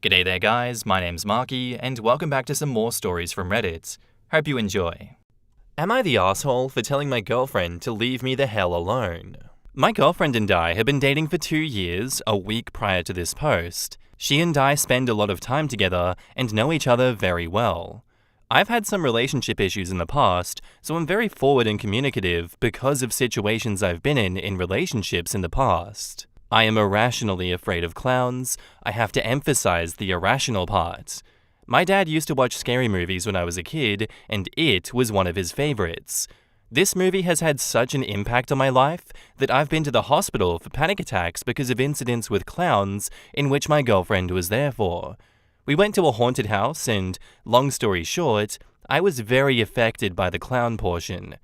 G'day there guys, my name's Marky, and welcome back to some more stories from Reddit. Hope you enjoy. Am I the asshole for telling my girlfriend to leave me the hell alone? My girlfriend and I have been dating for 2 years, a week prior to this post. She and I spend a lot of time together and know each other very well. I've had some relationship issues in the past, so I'm very forward and communicative because of situations I've been in relationships in the past. I am irrationally afraid of clowns. I have to emphasize the irrational part. My dad used to watch scary movies when I was a kid, and It was one of his favorites. This movie has had such an impact on my life that I've been to the hospital for panic attacks because of incidents with clowns in which my girlfriend was there for. We went to a haunted house and, long story short, I was very affected by the clown portion.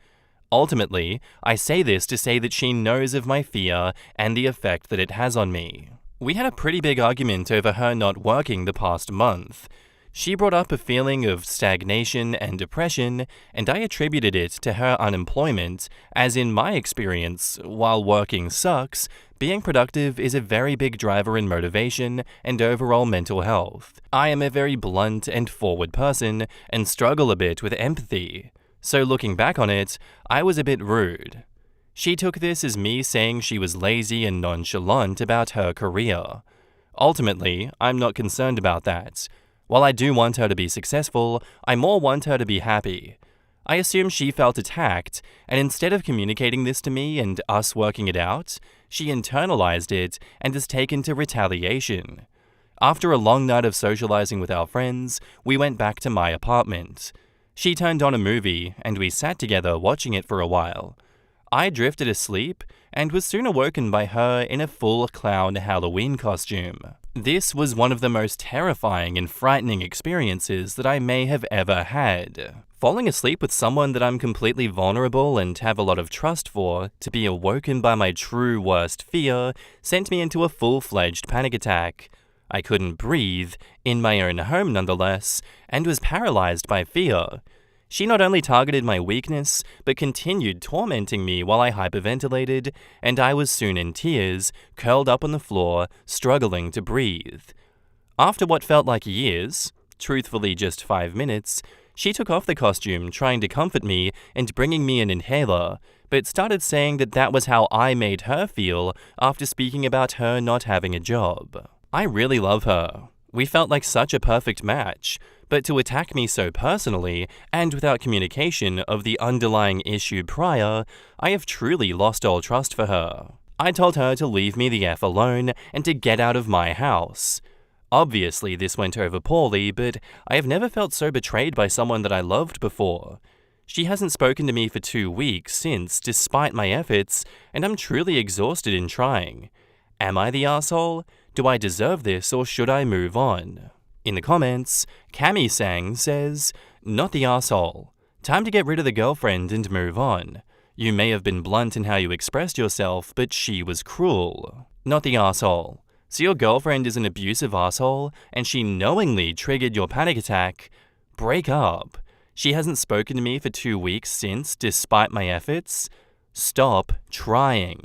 Ultimately, I say this to say that she knows of my fear and the effect that it has on me. We had a pretty big argument over her not working the past month. She brought up a feeling of stagnation and depression, and I attributed it to her unemployment, as in my experience, while working sucks, being productive is a very big driver in motivation and overall mental health. I am a very blunt and forward person and struggle a bit with empathy. So looking back on it, I was a bit rude. She took this as me saying she was lazy and nonchalant about her career. Ultimately, I'm not concerned about that. While I do want her to be successful, I more want her to be happy. I assume she felt attacked, and instead of communicating this to me and us working it out, she internalized it and has taken to retaliation. After a long night of socializing with our friends, we went back to my apartment. She turned on a movie, and we sat together watching it for a while. I drifted asleep, and was soon awoken by her in a full clown Halloween costume. This was one of the most terrifying and frightening experiences that I may have ever had. Falling asleep with someone that I'm completely vulnerable and have a lot of trust for, to be awoken by my true worst fear, sent me into a full-fledged panic attack. I couldn't breathe, in my own home nonetheless, and was paralyzed by fear. She not only targeted my weakness, but continued tormenting me while I hyperventilated, and I was soon in tears, curled up on the floor, struggling to breathe. After what felt like years, truthfully just 5 minutes, she took off the costume, trying to comfort me and bringing me an inhaler, but started saying that that was how I made her feel after speaking about her not having a job. I really love her. We felt like such a perfect match, but to attack me so personally and without communication of the underlying issue prior, I have truly lost all trust for her. I told her to leave me the F alone and to get out of my house. Obviously, this went over poorly, but I have never felt so betrayed by someone that I loved before. She hasn't spoken to me for 2 weeks since, despite my efforts, and I'm truly exhausted in trying. Am I the asshole? Do I deserve this, or should I move on? In the comments, Cami Sang says, "Not the asshole. Time to get rid of the girlfriend and move on. You may have been blunt in how you expressed yourself, but she was cruel. Not the asshole. So your girlfriend is an abusive asshole, and she knowingly triggered your panic attack. Break up. She hasn't spoken to me for 2 weeks since, despite my efforts. Stop trying.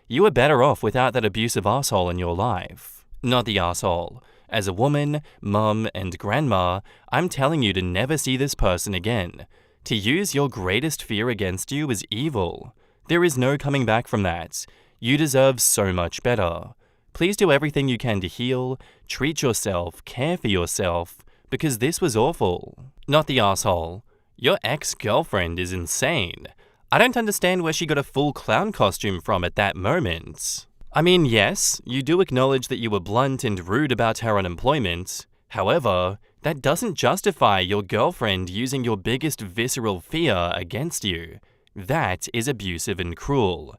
You are better off without that abusive asshole in your life. Not the asshole. As a woman, mum, and grandma, I'm telling you to never see this person again. To use your greatest fear against you is evil. There is no coming back from that. You deserve so much better. Please do everything you can to heal, treat yourself, care for yourself, because this was awful." Not the asshole. Your ex-girlfriend is insane. I don't understand where she got a full clown costume from at that moment. I mean, yes, you do acknowledge that you were blunt and rude about her unemployment. However, that doesn't justify your girlfriend using your biggest visceral fear against you. That is abusive and cruel.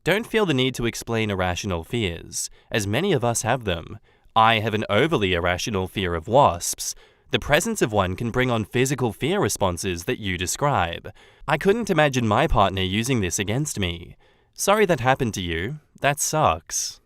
Don't feel the need to explain irrational fears, as many of us have them. I have an overly irrational fear of wasps. The presence of one can bring on physical fear responses that you describe. I couldn't imagine my partner using this against me. Sorry that happened to you. That sucks.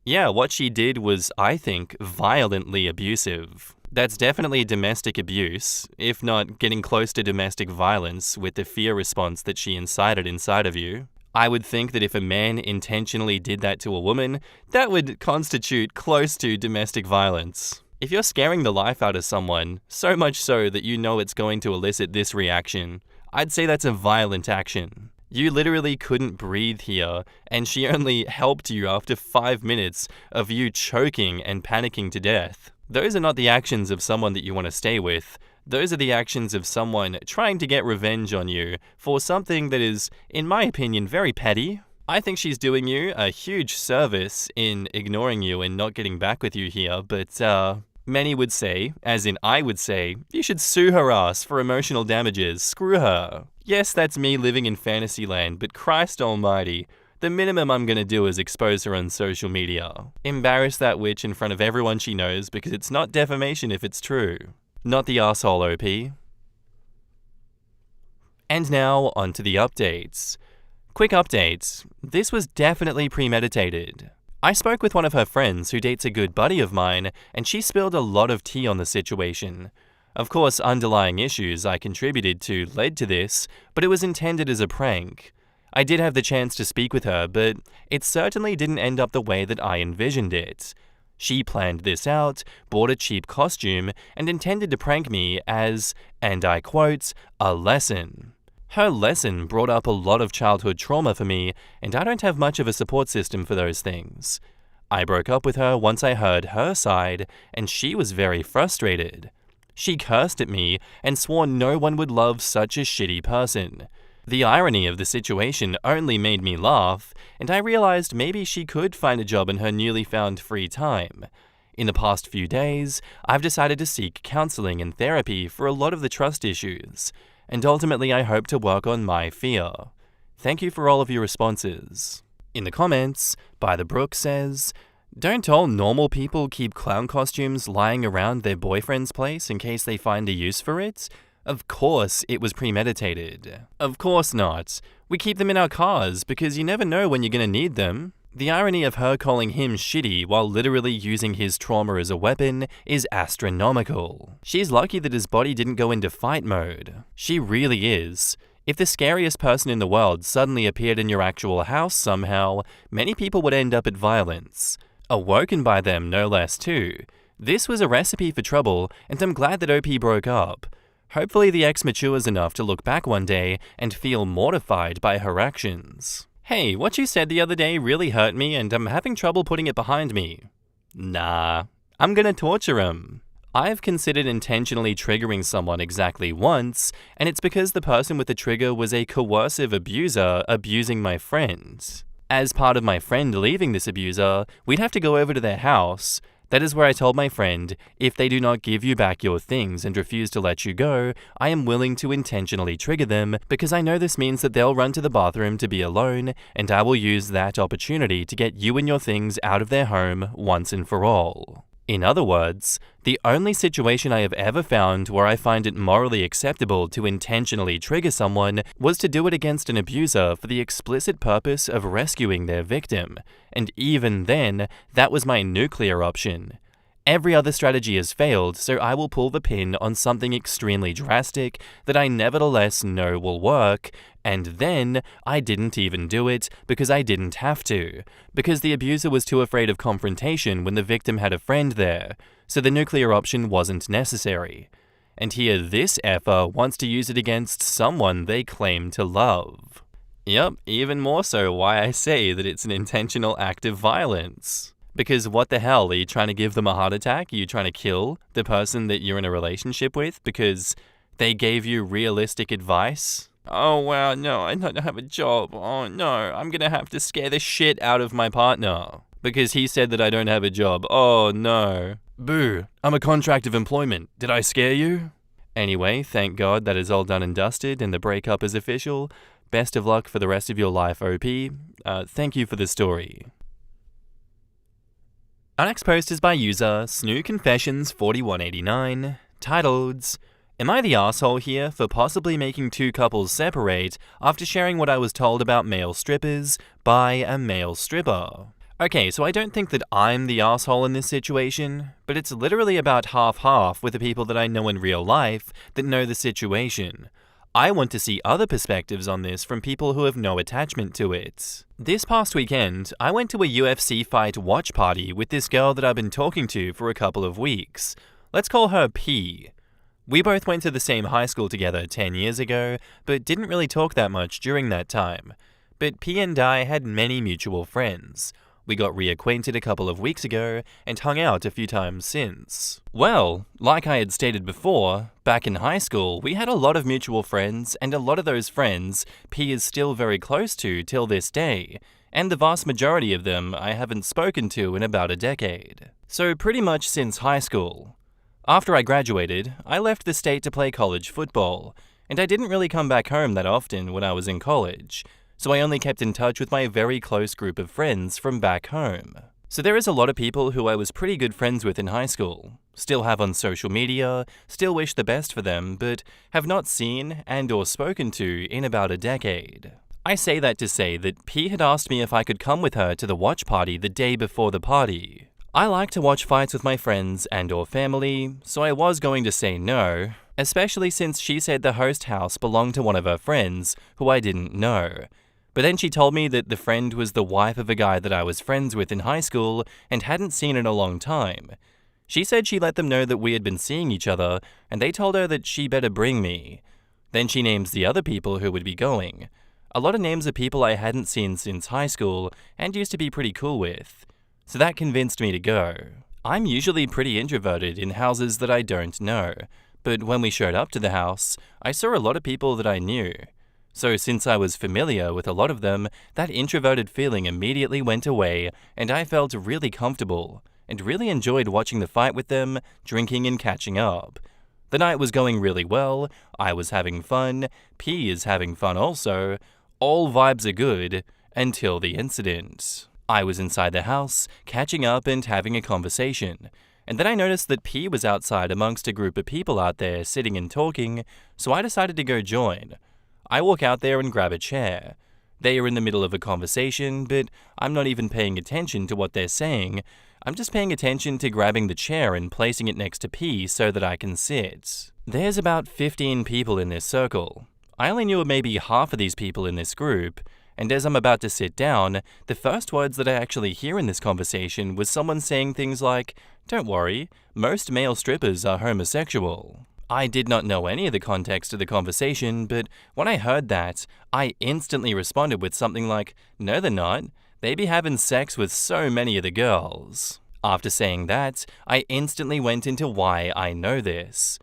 Yeah, what she did was, I think, violently abusive. That's definitely domestic abuse, if not getting close to domestic violence with the fear response that she incited inside of you. I would think that if a man intentionally did that to a woman, that would constitute close to domestic violence. If you're scaring the life out of someone, so much so that you know it's going to elicit this reaction, I'd say that's a violent action. You literally couldn't breathe here, and she only helped you after 5 minutes of you choking and panicking to death. Those are not the actions of someone that you want to stay with. Those are the actions of someone trying to get revenge on you for something that is, in my opinion, very petty. I think she's doing you a huge service in ignoring you and not getting back with you here, but many would say, as in I would say, you should sue her ass for emotional damages. Screw her. Yes, that's me living in fantasy land, but Christ almighty, the minimum I'm gonna do is expose her on social media. Embarrass that witch in front of everyone she knows because it's not defamation if it's true. Not the arsehole, OP. And now, on to the updates. Quick updates. This was definitely premeditated. I spoke with one of her friends who dates a good buddy of mine, and she spilled a lot of tea on the situation. Of course, underlying issues I contributed to led to this, but it was intended as a prank. I did have the chance to speak with her, but it certainly didn't end up the way that I envisioned it. She planned this out, bought a cheap costume, and intended to prank me as, and I quote, a lesson. Her lesson brought up a lot of childhood trauma for me, and I don't have much of a support system for those things. I broke up with her once I heard her side, and she was very frustrated. She cursed at me and swore no one would love such a shitty person. The irony of the situation only made me laugh, and I realized maybe she could find a job in her newly found free time. In the past few days, I've decided to seek counseling and therapy for a lot of the trust issues, and ultimately I hope to work on my fear. Thank you for all of your responses. In the comments, By the Brook says, don't all normal people keep clown costumes lying around their boyfriend's place in case they find a use for it? Of course it was premeditated. Of course not. We keep them in our cars because you never know when you're gonna need them. The irony of her calling him shitty while literally using his trauma as a weapon is astronomical. She's lucky that his body didn't go into fight mode. She really is. If the scariest person in the world suddenly appeared in your actual house somehow, many people would end up at violence. Awoken by them, no less too. This was a recipe for trouble, and I'm glad that OP broke up. Hopefully the ex matures enough to look back one day and feel mortified by her actions. Hey, what you said the other day really hurt me and I'm having trouble putting it behind me. Nah, I'm gonna torture him. I've considered intentionally triggering someone exactly once, and it's because the person with the trigger was a coercive abuser abusing my friend. As part of my friend leaving this abuser, we'd have to go over to their house. That is where I told my friend, if they do not give you back your things and refuse to let you go, I am willing to intentionally trigger them because I know this means that they'll run to the bathroom to be alone, and I will use that opportunity to get you and your things out of their home once and for all. In other words, the only situation I have ever found where I find it morally acceptable to intentionally trigger someone was to do it against an abuser for the explicit purpose of rescuing their victim, and even then, that was my nuclear option. Every other strategy has failed, so I will pull the pin on something extremely drastic that I nevertheless know will work, and then I didn't even do it because I didn't have to, because the abuser was too afraid of confrontation when the victim had a friend there, so the nuclear option wasn't necessary. And here this effer wants to use it against someone they claim to love. Yep, even more so why I say that it's an intentional act of violence. Because what the hell, are you trying to give them a heart attack? Are you trying to kill the person that you're in a relationship with because they gave you realistic advice? Oh wow, no, I don't have a job. Oh no, I'm gonna have to scare the shit out of my partner because he said that I don't have a job. Oh no. Boo, I'm a contract of employment. Did I scare you? Anyway, thank God that is all done and dusted and the breakup is official. Best of luck for the rest of your life, OP. Thank you for the story. Our next post is by user SnooConfessions4189, titled, Am I the asshole here for possibly making two couples separate after sharing what I was told about male strippers by a male stripper? Okay, so I don't think that I'm the asshole in this situation, but it's literally about half-half with the people that I know in real life that know the situation. I want to see other perspectives on this from people who have no attachment to it. This past weekend, I went to a UFC fight watch party with this girl that I've been talking to for a couple of weeks. Let's call her P. We both went to the same high school together 10 years ago, but didn't really talk that much during that time. But P and I had many mutual friends. We got reacquainted a couple of weeks ago and hung out a few times since. Well, like I had stated before, back in high school, we had a lot of mutual friends, and a lot of those friends P is still very close to till this day, and the vast majority of them I haven't spoken to in about a decade. So pretty much since high school. After I graduated, I left the state to play college football, and I didn't really come back home that often when I was in college. So I only kept in touch with my very close group of friends from back home. So there is a lot of people who I was pretty good friends with in high school, still have on social media, still wish the best for them, but have not seen and or spoken to in about a decade. I say that to say that P had asked me if I could come with her to the watch party the day before the party. I like to watch fights with my friends and or family, so I was going to say no, especially since she said the host house belonged to one of her friends who I didn't know. But then she told me that the friend was the wife of a guy that I was friends with in high school and hadn't seen in a long time. She said she let them know that we had been seeing each other, and they told her that she better bring me. Then she names the other people who would be going. A lot of names of people I hadn't seen since high school and used to be pretty cool with. So that convinced me to go. I'm usually pretty introverted in houses that I don't know, but when we showed up to the house, I saw a lot of people that I knew. So since I was familiar with a lot of them, that introverted feeling immediately went away, and I felt really comfortable, and really enjoyed watching the fight with them, drinking and catching up. The night was going really well, I was having fun, P is having fun also, all vibes are good, until the incident. I was inside the house, catching up and having a conversation, and then I noticed that P was outside amongst a group of people out there sitting and talking, so I decided to go join. I walk out there and grab a chair. They are in the middle of a conversation, but I'm not even paying attention to what they're saying. I'm just paying attention to grabbing the chair and placing it next to P so that I can sit. There's about 15 people in this circle. I only knew maybe half of these people in this group, and as I'm about to sit down, the first words that I actually hear in this conversation was someone saying things like, "Don't worry, most male strippers are homosexual." I did not know any of the context of the conversation, but when I heard that, I instantly responded with something like, "No, they're not. They be having sex with so many of the girls." After saying that, I instantly went into why I know this.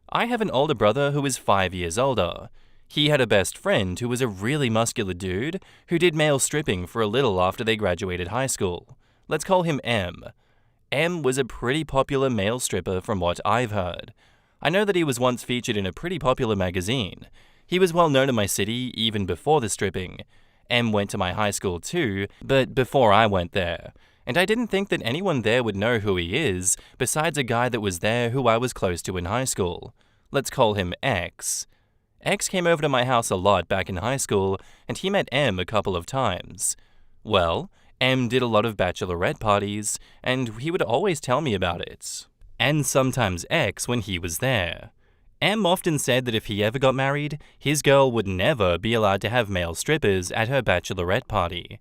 I have an older brother who is 5 years older. He had a best friend who was a really muscular dude who did male stripping for a little after they graduated high school. Let's call him M. M was a pretty popular male stripper from what I've heard. I know that he was once featured in a pretty popular magazine. He was well known in my city even before the stripping. M went to my high school too, but before I went there. And I didn't think that anyone there would know who he is, besides a guy that was there who I was close to in high school. Let's call him X. X came over to my house a lot back in high school, and he met M a couple of times. Well, M did a lot of bachelorette parties, and he would always tell me about it. And sometimes X when he was there. M often said that if he ever got married, his girl would never be allowed to have male strippers at her bachelorette party.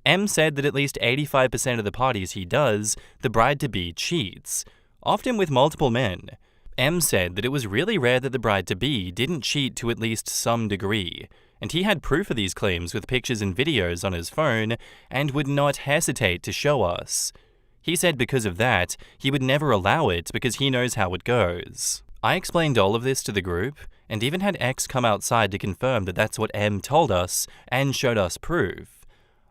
M said that at least 85% of the parties he does, the bride-to-be cheats, often with multiple men. M said that it was really rare that the bride-to-be didn't cheat to at least some degree, and he had proof of these claims with pictures and videos on his phone and would not hesitate to show us. He said because of that, he would never allow it because he knows how it goes. I explained all of this to the group, and even had X come outside to confirm that that's what M told us and showed us proof.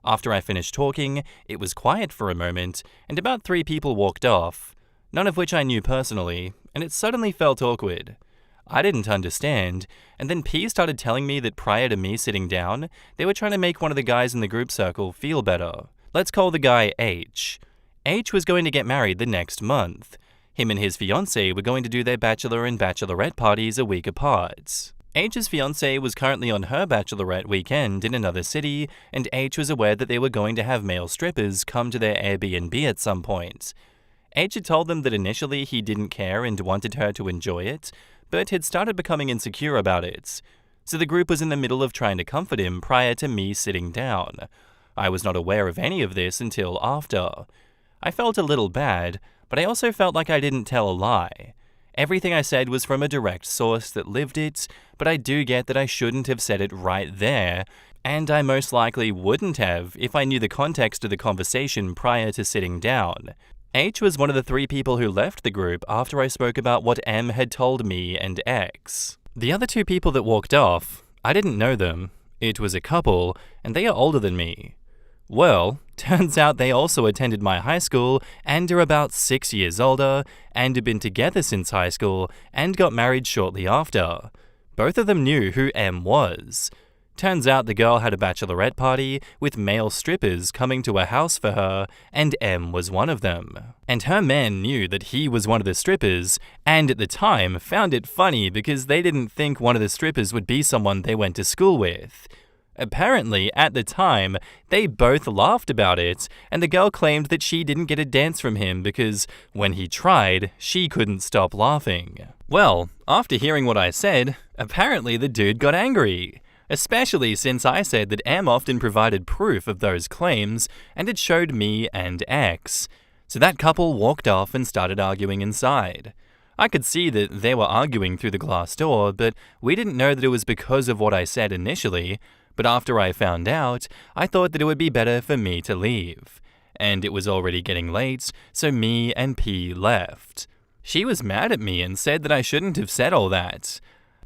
After I finished talking, it was quiet for a moment, and about 3 people walked off, none of which I knew personally, and it suddenly felt awkward. I didn't understand, and then P started telling me that prior to me sitting down, they were trying to make one of the guys in the group circle feel better. Let's call the guy H. H was going to get married the next month. Him and his fiancée were going to do their bachelor and bachelorette parties a week apart. H's fiancée was currently on her bachelorette weekend in another city, and H was aware that they were going to have male strippers come to their Airbnb at some point. H had told them that initially he didn't care and wanted her to enjoy it, but had started becoming insecure about it. so the group was in the middle of trying to comfort him prior to me sitting down. I was not aware of any of this until after. I felt a little bad, but I also felt like I didn't tell a lie. Everything I said was from a direct source that lived it, but I do get that I shouldn't have said it right there, and I most likely wouldn't have if I knew the context of the conversation prior to sitting down. H was one of the 3 people who left the group after I spoke about what M had told me and X. The other 2 people that walked off, I didn't know them. It was a couple, and they are older than me. Well, turns out they also attended my high school and are about 6 years older and have been together since high school and got married shortly after. Both of them knew who M was. Turns out the girl had a bachelorette party with male strippers coming to her house for her, and M was one of them. And her men knew that he was one of the strippers, and at the time found it funny because they didn't think one of the strippers would be someone they went to school with. Apparently, at the time, they both laughed about it, and the girl claimed that she didn't get a dance from him because, when he tried, she couldn't stop laughing. Well, after hearing what I said, apparently the dude got angry. Especially since I said that M often provided proof of those claims, and it showed me and X. So that couple walked off and started arguing inside. I could see that they were arguing through the glass door, but we didn't know that it was because of what I said initially. But after I found out, I thought that it would be better for me to leave. And it was already getting late, so me and P left. She was mad at me and said that I shouldn't have said all that.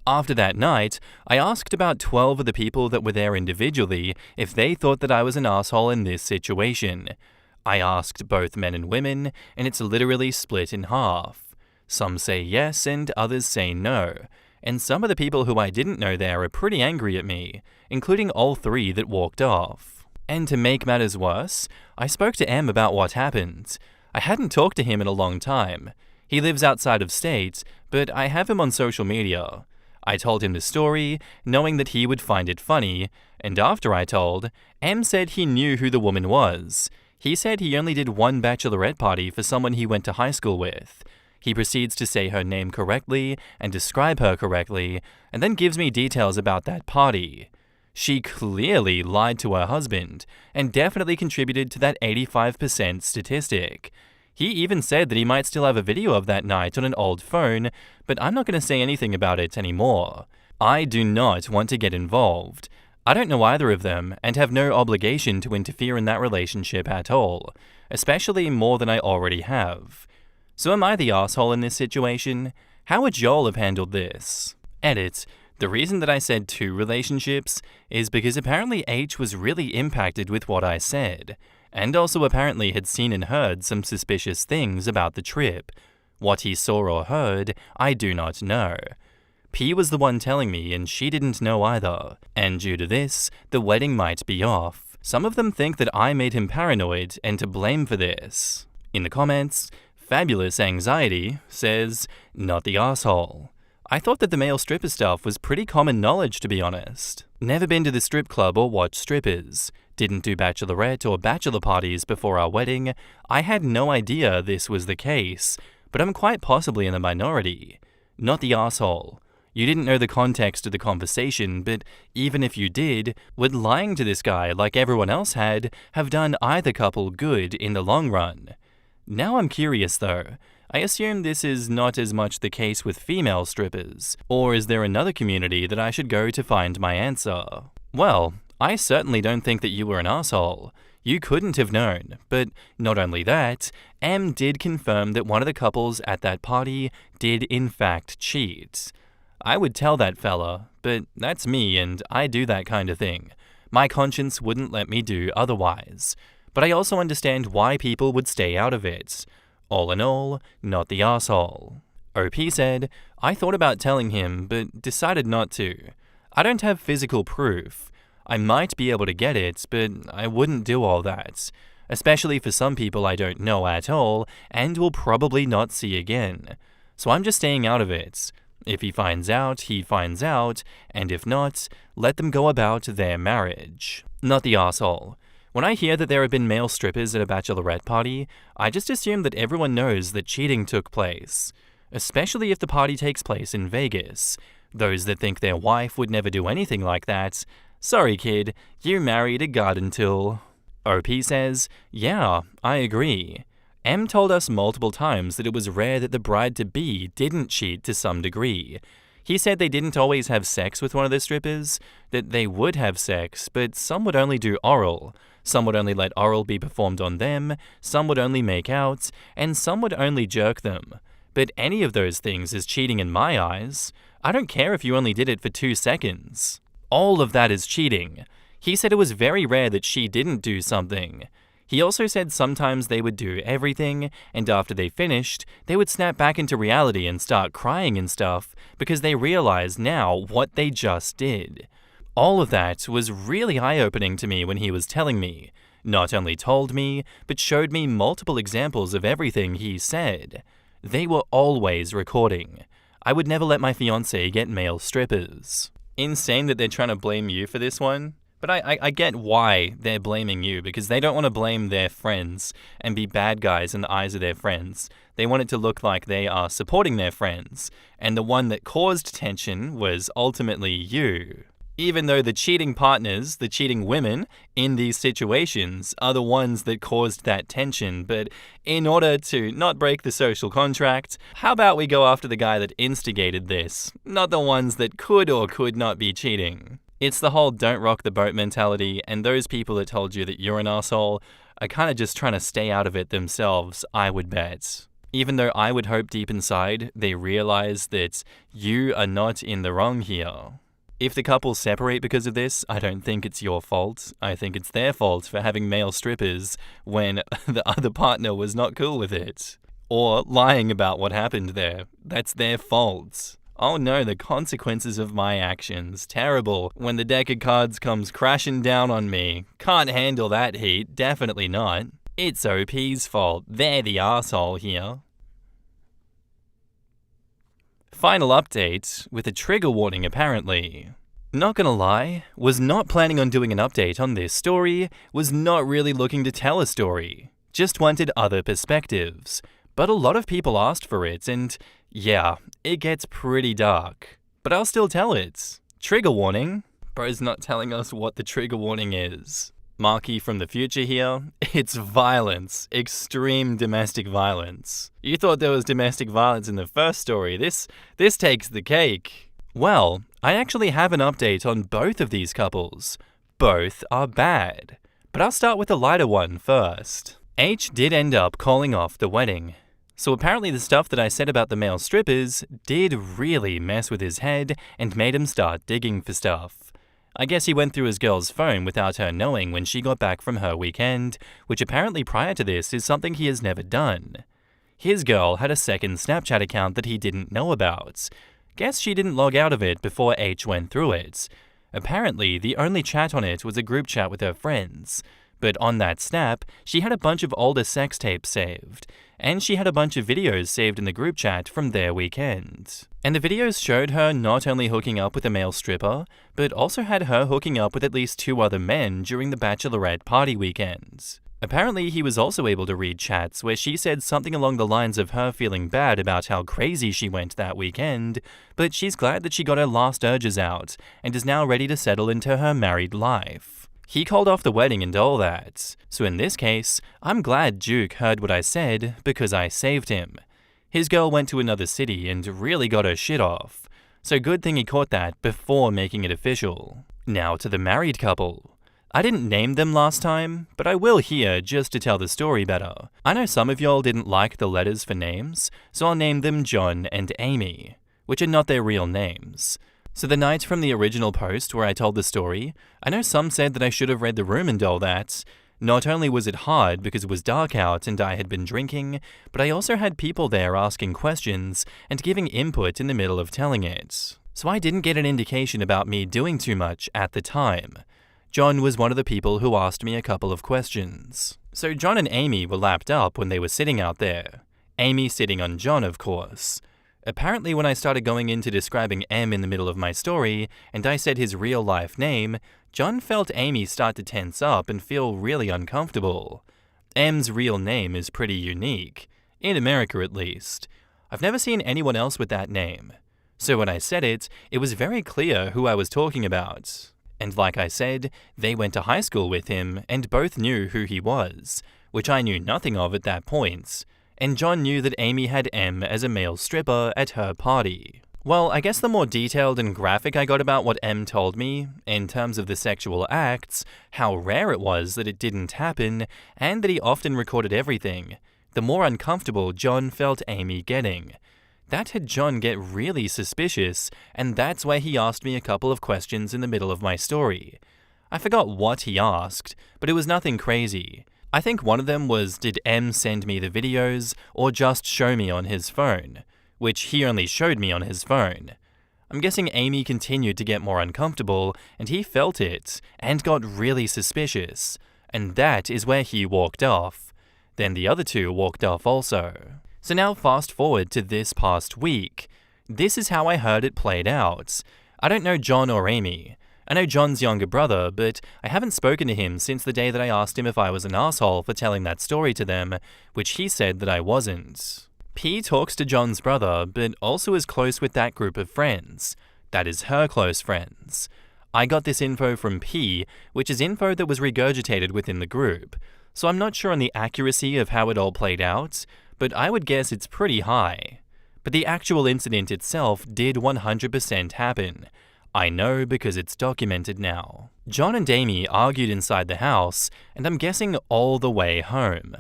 After that night, I asked about 12 of the people that were there individually if they thought that I was an asshole in this situation. I asked both men and women, and it's literally split in half. Some say yes and others say no. And some of the people who I didn't know there are pretty angry at me, including all 3 that walked off. And to make matters worse, I spoke to M about what happened. I hadn't talked to him in a long time. He lives outside of state, but I have him on social media. I told him the story, knowing that he would find it funny, and after I told, M said he knew who the woman was. He said he only did one bachelorette party for someone he went to high school with. He proceeds to say her name correctly and describe her correctly, and then gives me details about that party. She clearly lied to her husband, and definitely contributed to that 85% statistic. He even said that he might still have a video of that night on an old phone, but I'm not going to say anything about it anymore. I do not want to get involved. I don't know either of them, and have no obligation to interfere in that relationship at all, especially more than I already have. So am I the asshole in this situation? How would y'all have handled this? Edit. The reason that I said 2 relationships is because apparently H was really impacted with what I said, and also apparently had seen and heard some suspicious things about the trip. What he saw or heard, I do not know. P was the one telling me, and she didn't know either, and due to this, the wedding might be off. Some of them think that I made him paranoid and to blame for this. In the comments, Fabulous Anxiety says, not the asshole. I thought that the male stripper stuff was pretty common knowledge, to be honest. Never been to the strip club or watched strippers. Didn't do bachelorette or bachelor parties before our wedding. I had no idea this was the case, but I'm quite possibly in the minority. Not the asshole. You didn't know the context of the conversation, but even if you did, would lying to this guy like everyone else had have done either couple good in the long run? Now I'm curious though. I assume this is not as much the case with female strippers, or is there another community that I should go to find my answer? Well, I certainly don't think that you were an asshole. You couldn't have known, but not only that, M did confirm that one of the couples at that party did in fact cheat. I would tell that fella, but that's me and I do that kind of thing. My conscience wouldn't let me do otherwise. But I also understand why people would stay out of it. All in all, not the asshole. OP said, I thought about telling him, but decided not to. I don't have physical proof. I might be able to get it, but I wouldn't do all that. Especially for some people I don't know at all, and will probably not see again. So I'm just staying out of it. If he finds out, and if not, let them go about their marriage. Not the asshole. When I hear that there have been male strippers at a bachelorette party, I just assume that everyone knows that cheating took place. Especially if the party takes place in Vegas. Those that think their wife would never do anything like that, sorry kid, you married a garden tool. OP says, yeah, I agree. M told us multiple times that it was rare that the bride-to-be didn't cheat to some degree. He said they didn't always have sex with one of the strippers, that they would have sex, but some would only do oral, some would only let oral be performed on them, some would only make out, and some would only jerk them. But any of those things is cheating in my eyes. I don't care if you only did it for 2 seconds. All of that is cheating. He said it was very rare that she didn't do something. He also said sometimes they would do everything, and after they finished, they would snap back into reality and start crying and stuff because they realized now what they just did. All of that was really eye-opening to me when he was telling me. Not only told me, but showed me multiple examples of everything he said. They were always recording. I would never let my fiancé get male strippers. Insane that they're trying to blame you for this one. But I get why they're blaming you, because they don't want to blame their friends and be bad guys in the eyes of their friends. They want it to look like they are supporting their friends, and the one that caused tension was ultimately you. Even though the cheating partners, the cheating women in these situations are the ones that caused that tension, but in order to not break the social contract, how about we go after the guy that instigated this, not the ones that could or could not be cheating? It's the whole don't rock the boat mentality, and those people that told you that you're an asshole are kind of just trying to stay out of it themselves, I would bet. Even though I would hope deep inside they realize that you are not in the wrong here. If the couple separate because of this, I don't think it's your fault. I think it's their fault for having male strippers when the other partner was not cool with it. Or lying about what happened there. That's their fault. Oh no, the consequences of my actions. Terrible. When the deck of cards comes crashing down on me. Can't handle that heat. Definitely not. It's OP's fault. They're the arsehole here. Final update, with a trigger warning apparently. Not gonna lie, was not planning on doing an update on this story, was not really looking to tell a story. Just wanted other perspectives. But a lot of people asked for it, and yeah, it gets pretty dark. But I'll still tell it. Trigger warning. Bro's not telling us what the trigger warning is. Marky from the future here. It's violence. Extreme domestic violence. You thought there was domestic violence in the first story. This takes the cake. Well, I actually have an update on both of these couples. Both are bad. But I'll start with the lighter one first. H did end up calling off the wedding. So apparently the stuff that I said about the male strippers did really mess with his head and made him start digging for stuff. I guess he went through his girl's phone without her knowing when she got back from her weekend, which apparently prior to this is something he has never done. His girl had a second Snapchat account that he didn't know about. Guess she didn't log out of it before H went through it. Apparently, the only chat on it was a group chat with her friends. But on that snap, she had a bunch of older sex tapes saved, and she had a bunch of videos saved in the group chat from their weekend. And the videos showed her not only hooking up with a male stripper, but also had her hooking up with at least 2 other men during the bachelorette party weekend. Apparently, he was also able to read chats where she said something along the lines of her feeling bad about how crazy she went that weekend, but she's glad that she got her last urges out and is now ready to settle into her married life. He called off the wedding and all that, so in this case, I'm glad Duke heard what I said because I saved him. His girl went to another city and really got her shit off, so good thing he caught that before making it official. Now to the married couple. I didn't name them last time, but I will here just to tell the story better. I know some of y'all didn't like the letters for names, so I'll name them John and Amy, which are not their real names. So the night from the original post where I told the story, I know some said that I should have read the room and all that. Not only was it hard because it was dark out and I had been drinking, but I also had people there asking questions and giving input in the middle of telling it. So I didn't get an indication about me doing too much at the time. John was one of the people who asked me a couple of questions. So John and Amy were lapped up when they were sitting out there. Amy sitting on John, of course. Apparently when I started going into describing M in the middle of my story, and I said his real-life name, John felt Amy start to tense up and feel really uncomfortable. M's real name is pretty unique, in America at least. I've never seen anyone else with that name. So when I said it, it was very clear who I was talking about. And like I said, they went to high school with him and both knew who he was, which I knew nothing of at that point. And John knew that Amy had M as a male stripper at her party. Well, I guess the more detailed and graphic I got about what M told me, in terms of the sexual acts, how rare it was that it didn't happen, and that he often recorded everything, the more uncomfortable John felt Amy getting. That had John get really suspicious, and that's why he asked me a couple of questions in the middle of my story. I forgot what he asked, but it was nothing crazy. I think one of them was, did M send me the videos, or just show me on his phone? Which he only showed me on his phone. I'm guessing Amy continued to get more uncomfortable, and he felt it, and got really suspicious. And that is where he walked off. Then the other two walked off also. So now fast forward to this past week. This is how I heard it played out. I don't know John or Amy. I know John's younger brother, but I haven't spoken to him since the day that I asked him if I was an asshole for telling that story to them, which he said that I wasn't. P talks to John's brother, but also is close with that group of friends. That is her close friends. I got this info from P, which is info that was regurgitated within the group, so I'm not sure on the accuracy of how it all played out, but I would guess it's pretty high. But the actual incident itself did 100% happen. I know because it's documented now. John and Amy argued inside the house, and I'm guessing all the way home.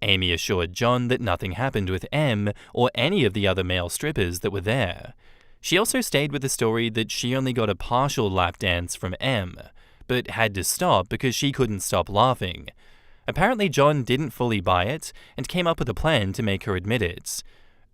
Amy assured John that nothing happened with M or any of the other male strippers that were there. She also stayed with the story that she only got a partial lap dance from M, but had to stop because she couldn't stop laughing. Apparently John didn't fully buy it and came up with a plan to make her admit it.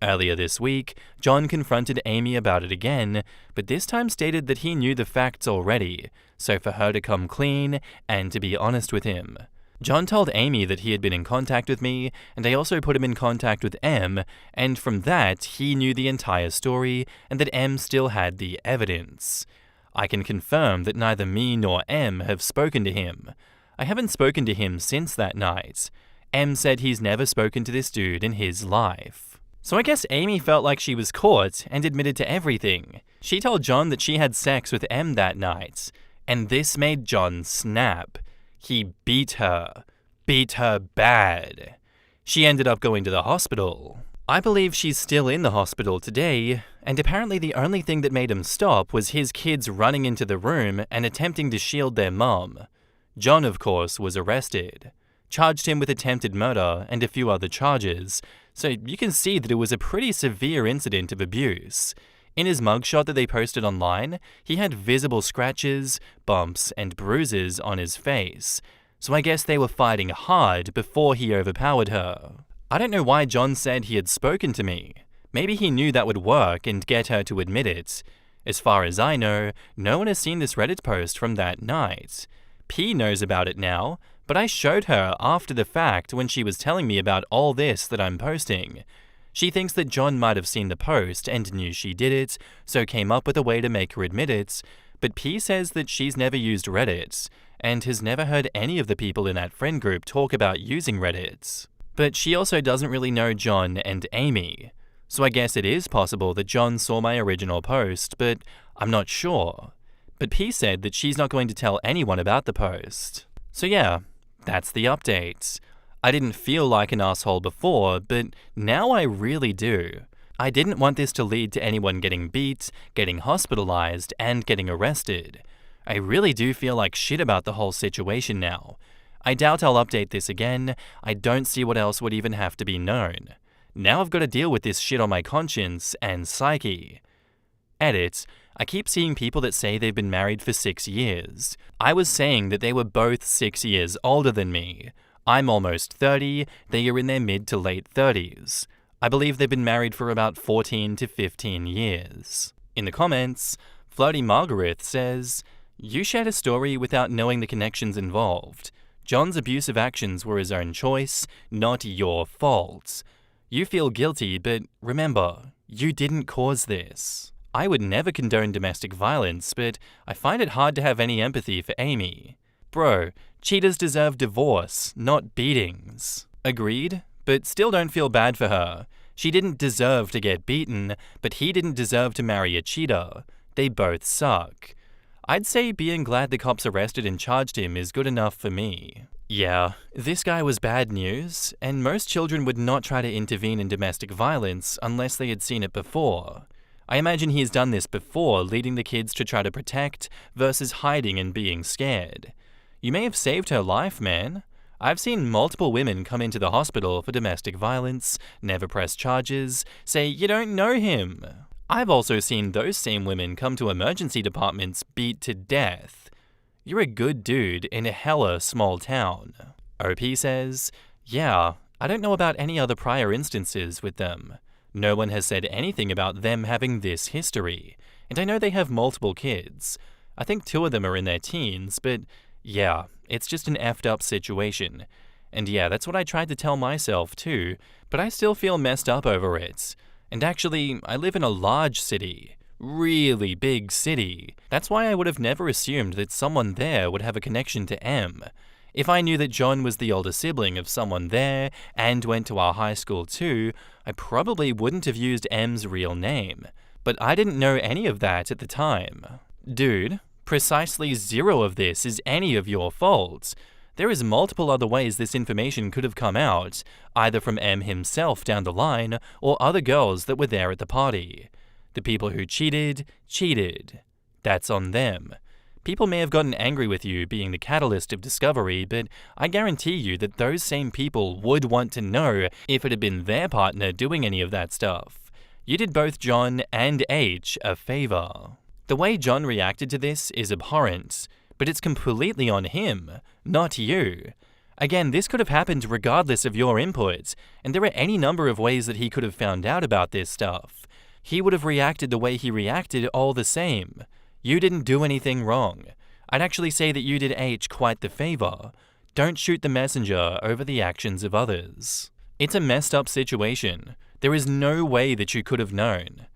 Earlier this week, John confronted Amy about it again, but this time stated that he knew the facts already, so for her to come clean and to be honest with him. John told Amy that he had been in contact with me, and I also put him in contact with M, and from that, he knew the entire story and that M still had the evidence. I can confirm that neither me nor M have spoken to him. I haven't spoken to him since that night. M said he's never spoken to this dude in his life. So I guess Amy felt like she was caught and admitted to everything. She told John that she had sex with M that night, and this made John snap. He beat her bad. She ended up going to the hospital. I believe she's still in the hospital today, and apparently the only thing that made him stop was his kids running into the room and attempting to shield their mom. John, of course, was arrested, charged him with attempted murder and a few other charges, so you can see that it was a pretty severe incident of abuse. In his mugshot that they posted online, he had visible scratches, bumps, and bruises on his face, so I guess they were fighting hard before he overpowered her. I don't know why John said he had spoken to me. Maybe he knew that would work and get her to admit it. As far as I know, no one has seen this Reddit post from that night. P knows about it now, but I showed her after the fact when she was telling me about all this that I'm posting. She thinks that John might have seen the post and knew she did it, so came up with a way to make her admit it, but P says that she's never used Reddit, and has never heard any of the people in that friend group talk about using Reddit. But she also doesn't really know John and Amy, so I guess it is possible that John saw my original post, but I'm not sure. But P said that she's not going to tell anyone about the post. So yeah, that's the update. I didn't feel like an asshole before, but now I really do. I didn't want this to lead to anyone getting beat, getting hospitalized, and getting arrested. I really do feel like shit about the whole situation now. I doubt I'll update this again. I don't see what else would even have to be known. Now I've got to deal with this shit on my conscience and psyche. Edit. I keep seeing people that say they've been married for 6 years. I was saying that they were both 6 years older than me. I'm almost 30, they are in their mid to late 30s. I believe they've been married for about 14 to 15 years. In the comments, Flirty Margaret says, "You shared a story without knowing the connections involved. John's abusive actions were his own choice, not your fault. You feel guilty, but remember, you didn't cause this." I would never condone domestic violence, but I find it hard to have any empathy for Amy. Bro, cheaters deserve divorce, not beatings. Agreed, but still don't feel bad for her. She didn't deserve to get beaten, but he didn't deserve to marry a cheater. They both suck. I'd say being glad the cops arrested and charged him is good enough for me. Yeah, this guy was bad news, and most children would not try to intervene in domestic violence unless they had seen it before. I imagine he's done this before, leading the kids to try to protect versus hiding and being scared. You may have saved her life, man. I've seen multiple women come into the hospital for domestic violence, never press charges, say you don't know him. I've also seen those same women come to emergency departments beat to death. You're a good dude in a hella small town. OP says, yeah, I don't know about any other prior instances with them. No one has said anything about them having this history, and I know they have multiple kids. I think 2 of them are in their teens, but yeah, it's just an effed up situation. And yeah, that's what I tried to tell myself too, but I still feel messed up over it. And actually, I live in a large city. Really big city. That's why I would have never assumed that someone there would have a connection to M. If I knew that John was the older sibling of someone there and went to our high school too, I probably wouldn't have used M's real name. But I didn't know any of that at the time. Dude, precisely 0 of this is any of your fault. There is multiple other ways this information could have come out, either from M himself down the line or other girls that were there at the party. The people who cheated, cheated. That's on them. People may have gotten angry with you being the catalyst of discovery, but I guarantee you that those same people would want to know if it had been their partner doing any of that stuff. You did both John and H a favor. The way John reacted to this is abhorrent, but it's completely on him, not you. Again, this could have happened regardless of your input, and there are any number of ways that he could have found out about this stuff. He would have reacted the way he reacted all the same. You didn't do anything wrong. I'd actually say that you did H quite the favor. Don't shoot the messenger over the actions of others. It's a messed up situation. There is no way that you could have known.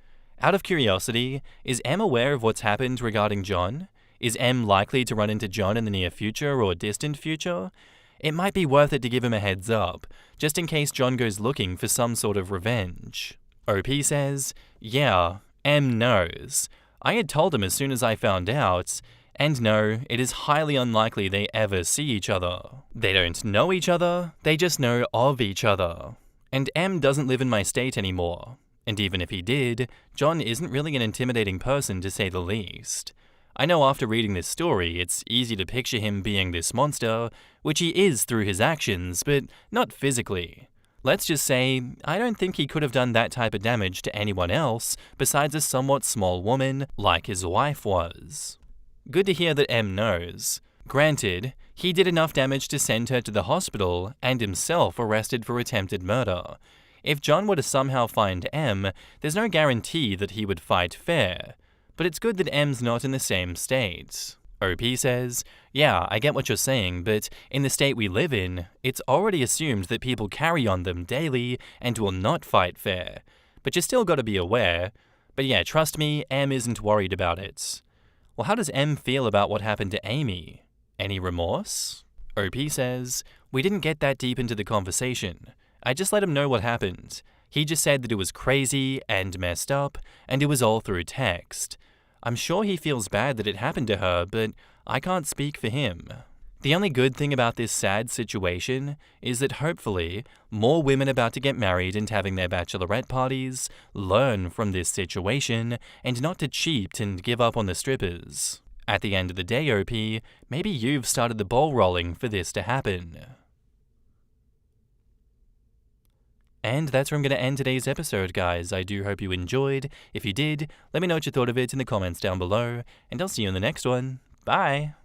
Out of curiosity, is M aware of what's happened regarding John? Is M likely to run into John in the near future or distant future? It might be worth it to give him a heads up, just in case John goes looking for some sort of revenge. OP says, yeah, M knows. I had told him as soon as I found out, and no, it is highly unlikely they ever see each other. They don't know each other, they just know of each other. And M doesn't live in my state anymore. And even if he did, John isn't really an intimidating person to say the least. I know after reading this story, it's easy to picture him being this monster, which he is through his actions, but not physically. Let's just say, I don't think he could have done that type of damage to anyone else besides a somewhat small woman like his wife was. Good to hear that M knows. Granted, he did enough damage to send her to the hospital and himself arrested for attempted murder. If John were to somehow find M, there's no guarantee that he would fight fair. But it's good that M's not in the same state. OP says, yeah, I get what you're saying, but in the state we live in, it's already assumed that people carry on them daily and will not fight fair. But you still gotta be aware. But yeah, trust me, M isn't worried about it. Well, how does M feel about what happened to Amy? Any remorse? OP says, we didn't get that deep into the conversation. I just let him know what happened. He just said that it was crazy and messed up, and it was all through text. I'm sure he feels bad that it happened to her, but I can't speak for him. The only good thing about this sad situation is that hopefully more women about to get married and having their bachelorette parties learn from this situation and not to cheat and give up on the strippers. At the end of the day, OP, maybe you've started the ball rolling for this to happen. And that's where I'm going to end today's episode, guys. I do hope you enjoyed. If you did, let me know what you thought of it in the comments down below, and I'll see you in the next one. Bye!